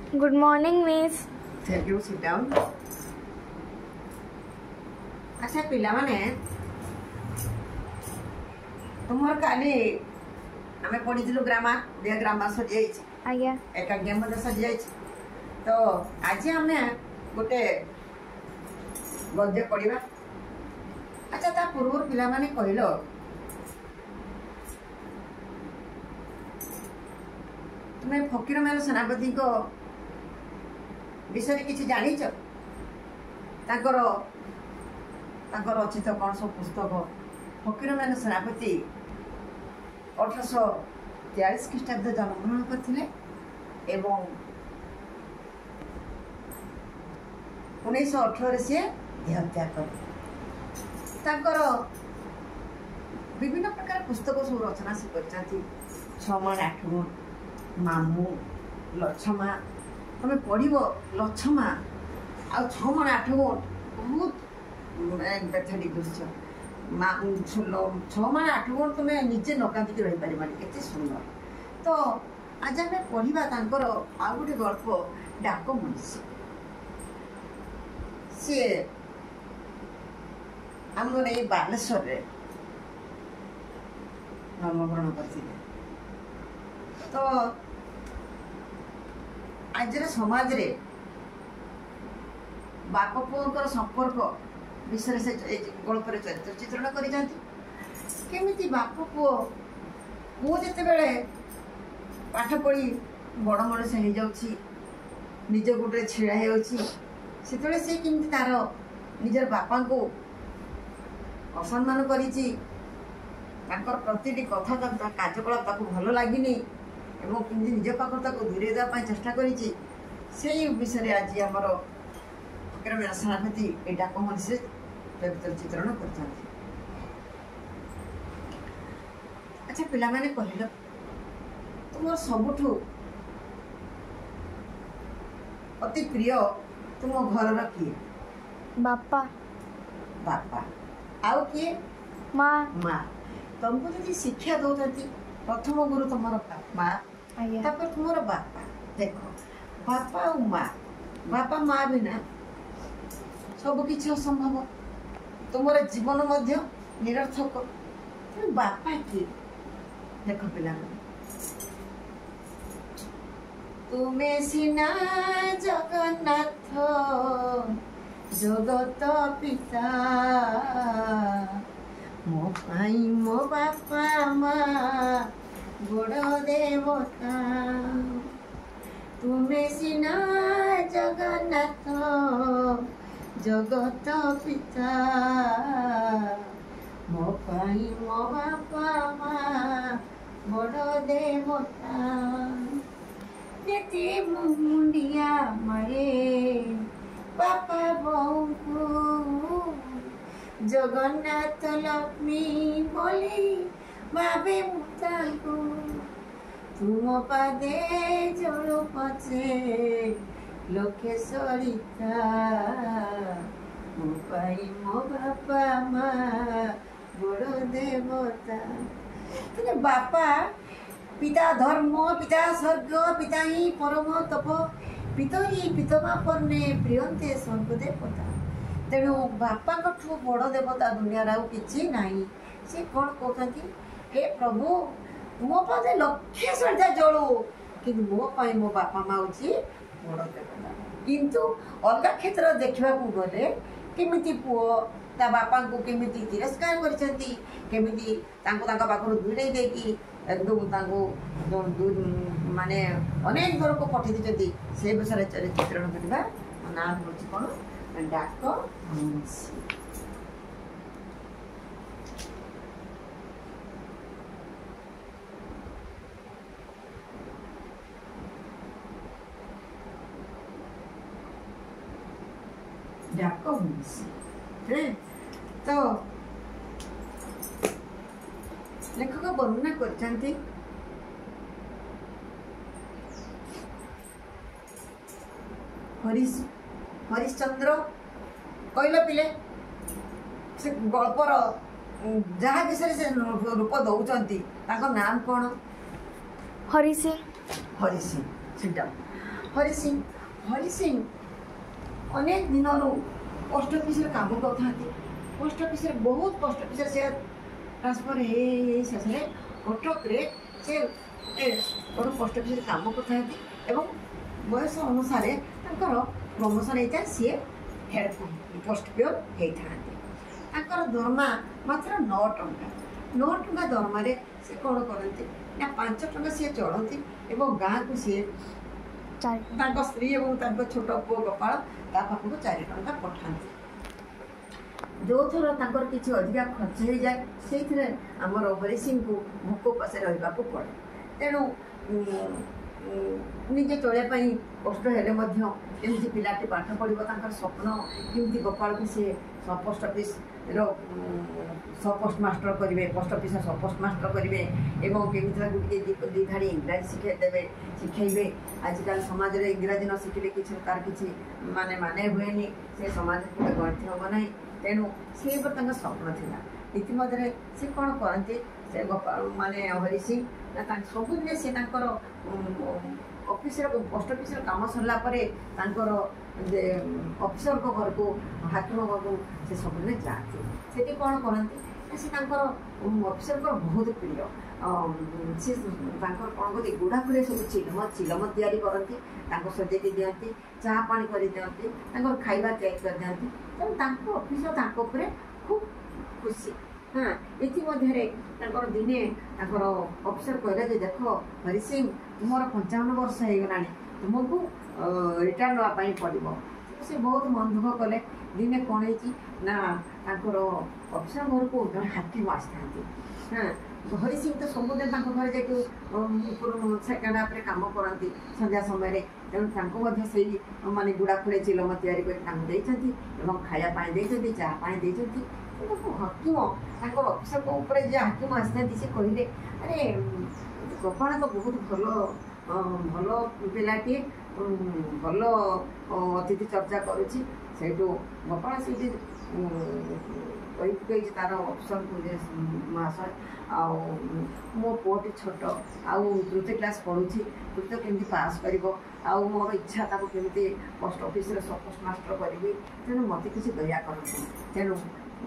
Good morning, Miss. Thank you. Sit down. अच्छा पिलामाने तुमर काली आमे पढिथिलु ग्रामर ग्रामर सजी जाइछि आज्ञा एकाग्ञ मध्ये सजी जाइछि तो आज आमे गोटे गद्य पढिबा अच्छा ता पूर्व पिलामाने कहिलो तुमे फकीरमान सेनापति को विषय किसी जानिछ ताकर अच्छी तो कौन सब पुस्तक फकीरमान सेनापति 1843 ख्रीष्टाब्द जन्मग्रहण करथिले एवं 1918 से देहत्याग कले ताकर विभिन्न प्रकार पुस्तक सब रचना से करछथि छमण आठगुण मामू लछमा तुम पढ़व लछमा आ छमण आठगुण बहुत पैथेटिक दृश्य छमण आठगुण तुम निजे नकांदिक रही पार के सुंदर तो आज आम पढ़ा तांकर आ गोटे गल्प डाक मनीषी सी आम बालेश्वर जन्मग्रहण करते तो आज समाज रे बाप पुओं संपर्क विषय से गल्प चरित्र चित्रण करमिति बाप पुओ पुओ जिते बड़े पाठ पढ़ी बड़ मनीष हो जाऊँगी निज गोटे छिड़ा होते सी केमती तार निजर बापा को असम्मान करी प्रतिटी कथा कार्यकलाप भल लगिनी एवं केमती निज पाखर दूरे देवाई चेष्टा करी विषय आज आमर फकीरमान सेनापति ये डाक मनीषी चरित्र चित्रण कर अच्छा पिला माने कहल तुम सबुठु अति प्रिय तुम घर किए बापा बापा आउ किए माँ माँ तुमको जो शिक्षा दौरान प्रथम गुरु तुम माँ तुम बापा देखो बापा और माँ बापा माँ बिना सबकि असंभव तुम जीवन निरर्थक तुम बापा किए देख पिला तुम्हें सिना जगन्नाथ जगत पिता मो पाई मो बापा माँ बड़ देवता तुम्हें सिना जगन्नाथ जगत पिता मो पाई मो बापा माँ बड़ देवता नेति मुंडिया मारे बापा बोऊ को जगन्नाथ लक्ष्मी बोली भावे मुता को तुम पादे जड़ पचे लोके सरिता मो पाई मो बापा माँ बड़ देवता तेरे बापा पिता धर्म पिता स्वर्ग पिता ही परम तप पिता ही पितमा परने प्रियंते स्वर्गदेवता तेणु बापा बड़ देवता दुनिया कि नहीं सी कौन कहते हे प्रभु मो पादे लक्षे सरिता जड़ू कि मो पाई मो बापा माँ हूँ बड़ देवता किंतु अलग क्षेत्र देखा गले केमिति पुओ ता बापा को केमिति तिरस्कार करमिति पाखर दूरे देकी एकदम माने अनेक दूर को पठे से विषय चित्रण करवा ना हूँ कौन डाक मनीषी डाक मनीषी तो लेखक वर्णना करते हरिश्चंद्र कहल पिले से गल्पर जहाँ विषय से रूप दौरान नाम कौन हरि सिंह सीटा हरि सिंह अनेक दिन पोस्ट ऑफिस काम करता पोस्ट ऑफिस बहुत पोस्ट ऑफिस से ट्रांसफर शेष कटक से बड़ पोस्ट ऑफिस काम करता बयस अनुसार प्रमोशन होता है सी हेड पोस्ट पियोन होता दरमा मात्र 9 टंका दरमा से कौन करते ना 5 टंका सी चलती गाँ को सी स्त्री और छोट पु गोपाल पाखक 4 टंका पठाती जो थर किसी अधिका खर्च हो जाए से आमर हरि सिंह को भोक उपास रहा पड़े तेणु निजे चलने कष्ट हेले पिलाटी पाठ पढ़ो स्वप्न केमती गोपाल को सी पोस्ट ऑफिस सब पोस्ट मास्टर करेंगे पोस्ट ऑफिस सब पोस्ट मास्टर करेंगे केमी दी धाड़ी इंग्राजी शिखेबे आजिकल समाज में इंग्राजी न शिखिले कि तार कि माने हुए से समाज गणति हम ना तेणु से स्वप्न था इतिम्य से कौन करते से गोपाल माने हरि सिंह सबुदिन से ऑफिस पोस्ट ऑफिस काम सरला ऑफिसर को घर को हाकिम घर को से सबुदिन जाती से कौन करते से ऑफिसर को बहुत प्रिय सी कौन करते गुड़ा खुड़े सब चिलम तैयारी करती सजेक दिखती चाह पानी कर दिखती खाଇବା तैयारी कर दिखती तेणु ऑफिसर खूब खुशी हाँ इतिम्य दिने ऑफिसर कहले देख हरि सिंह तुम 55 वर्ष हो गला तुमको रिटायर नापी पड़ो से बहुत मन दुख कले दिने कौन ना ऑफिसर घर को जन हाकिम आसता हाँ हरि सिंह तो सबुदिन घर जाकर सेकेंड हाफ्रे कम करती संध्या समय तेणु से माने गुड़ा खुड़े चिलम तैयारी कर खायापी चापाई हाकिम ऑफिसर को ऊपर जो हाकिम आसता से कहले अरे गोपाल तो बहुत भल पिलाटी भल अतिथि चर्चा करुच्ची से गोपाल से कही तार ऑप्शन महाशय मो पुटी छोट आउ तृतीय क्लास पढ़ुची तृतीय केमती पास कर मोर इच्छा केमती पोस्ट ऑफिस सब पोस्ट मास्टर करी तेणु मत किसी दया कर तेणु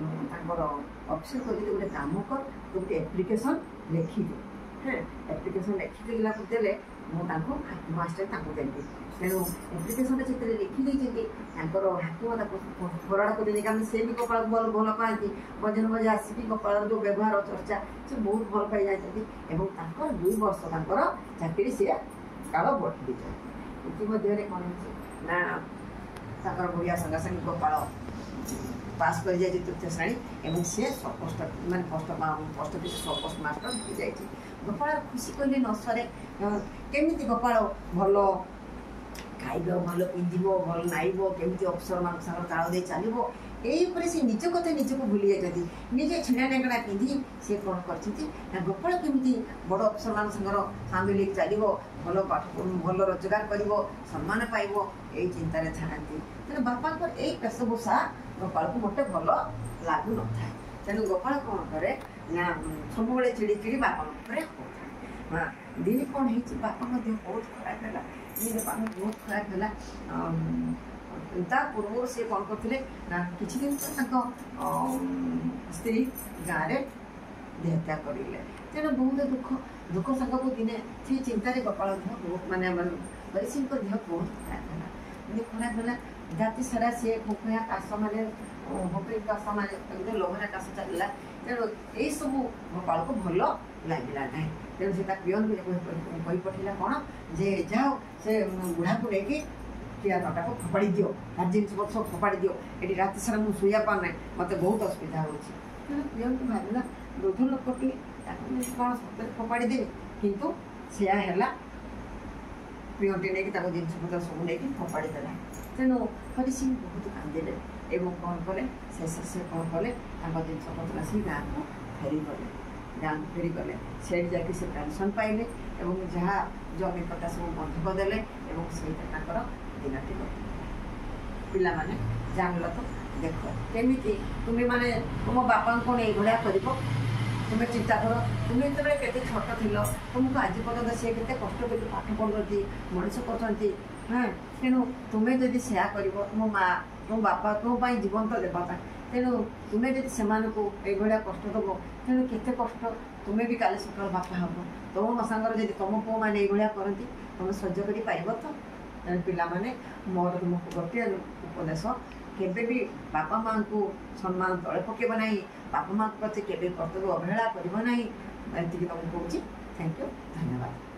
ऑफिसर कहते गोटे काम कर गोटे एप्लिकेशन लिखिदे हाँ एप्लिकेशन लिखिदेला देले हाकिम मास्टर देवी तेणु एप्लिकेशन से लिखिदे हाकिम फरवाड़ करेंगे कारण से भी गोपाल भल पाती मझे मझे आसिक गोपाल जो व्यवहार चर्चा से बहुत भल पाई जाती 2 वर्ष चाकरी सी काल बढ़ी इतिम्य कौन ना बढ़िया संगे संगे गोपाल पास कर जाए तृतीय श्रेणी और सी पोस्ट मान पोस्ट ऑफिस सब पोस्ट मास्टर हो जाए गोपाल खुशी कहले न सरे केमी गोपाल भल खाइब भल पिंध भल नाइब केमी अफसर मान सागर ताल दे चलो यही से निज कथा निजक भूली जाती निजे छिड़ा नेगड़ा पिंधि सी कौन कर गोपाल केमी बड़ अफसर मान सागर सामिल चलो भल पाठ भल रोजगार कर सम्मान पाइब यही चिंतार था तेना बापा यही वेशभूषा गोपाल को गोटे भल लगु न था तेणु गोपाल कौन करे ना सब चिड़ी चिड़ी बापा हाँ दिन कौन है बापा देह बहुत खराब है बापा बहुत खराब है पूर्व से कौन करते ना किसी दिन तो स्त्री गाँव में देहत्याग करें तेणु बहुत दुख संग को दिने से चिंतार गोपाल बहुत मानने हरि सिंह देह बहुत खराब है जाति सारा सी भोकया काश माने भोकरी काश माने लोहरा काश चलला तेणु यही सब गोपाल को भल लगला ना तेणु से पियोन कही पठेला कौन जे जाओ से बुढ़ा को लेकिन किया नटा को फोपाड़ी दियो तार जिन सब फोपाड़ी दियो ये रात सारा मुझे शुआ पार ना मत बहुत असुविधा हो पियोन को भावना वृद्ध लोकटी कौन सत फोपाड़ी देवी किंतु सेया है पियोटी नहीं जिनस पत्र सब नहीं फोपाड़ी देला तेणु हरि सिंह बहुत कांदिले एवं कौन कले शेष से कौन कले जिनस पत्र आस गाँव को फेरीगले गाँव को फेरीगले से जाकि से पेंशन पाइले और जहाँ जमी पट्टा सब बंधक देले से दिनटी पिला माने जानल तो देख केमी तुम्हें माने तुम बापा कौन ये कर तुम्हें चिंता कर तुम्हें जो छोट थी तुमको आज पर्यटन सी के कष्ट कर पाठ पढ़ुती मनीष कर हाँ तेणु तुम्हें जदि सेया कर मो माँ मो बापा तुम जीवंत देवता तेणु तुम्हें जदि से कष्ट दब तेणु केते कष्ट तुम्हें भी काले सकाल बापा हम तुम सागर जब तुम पुओ मैंने ये करती तुम सह्य कर तो तेणु पिलाने मोर तुमको गोटे उपदेश केबे भी बापा माँ को सम्मान तले पकेब ना बापा माँ प्रति केबे कर्तव्य अवहेला कर तुमको कहूँ। थैंक यू धन्यवाद।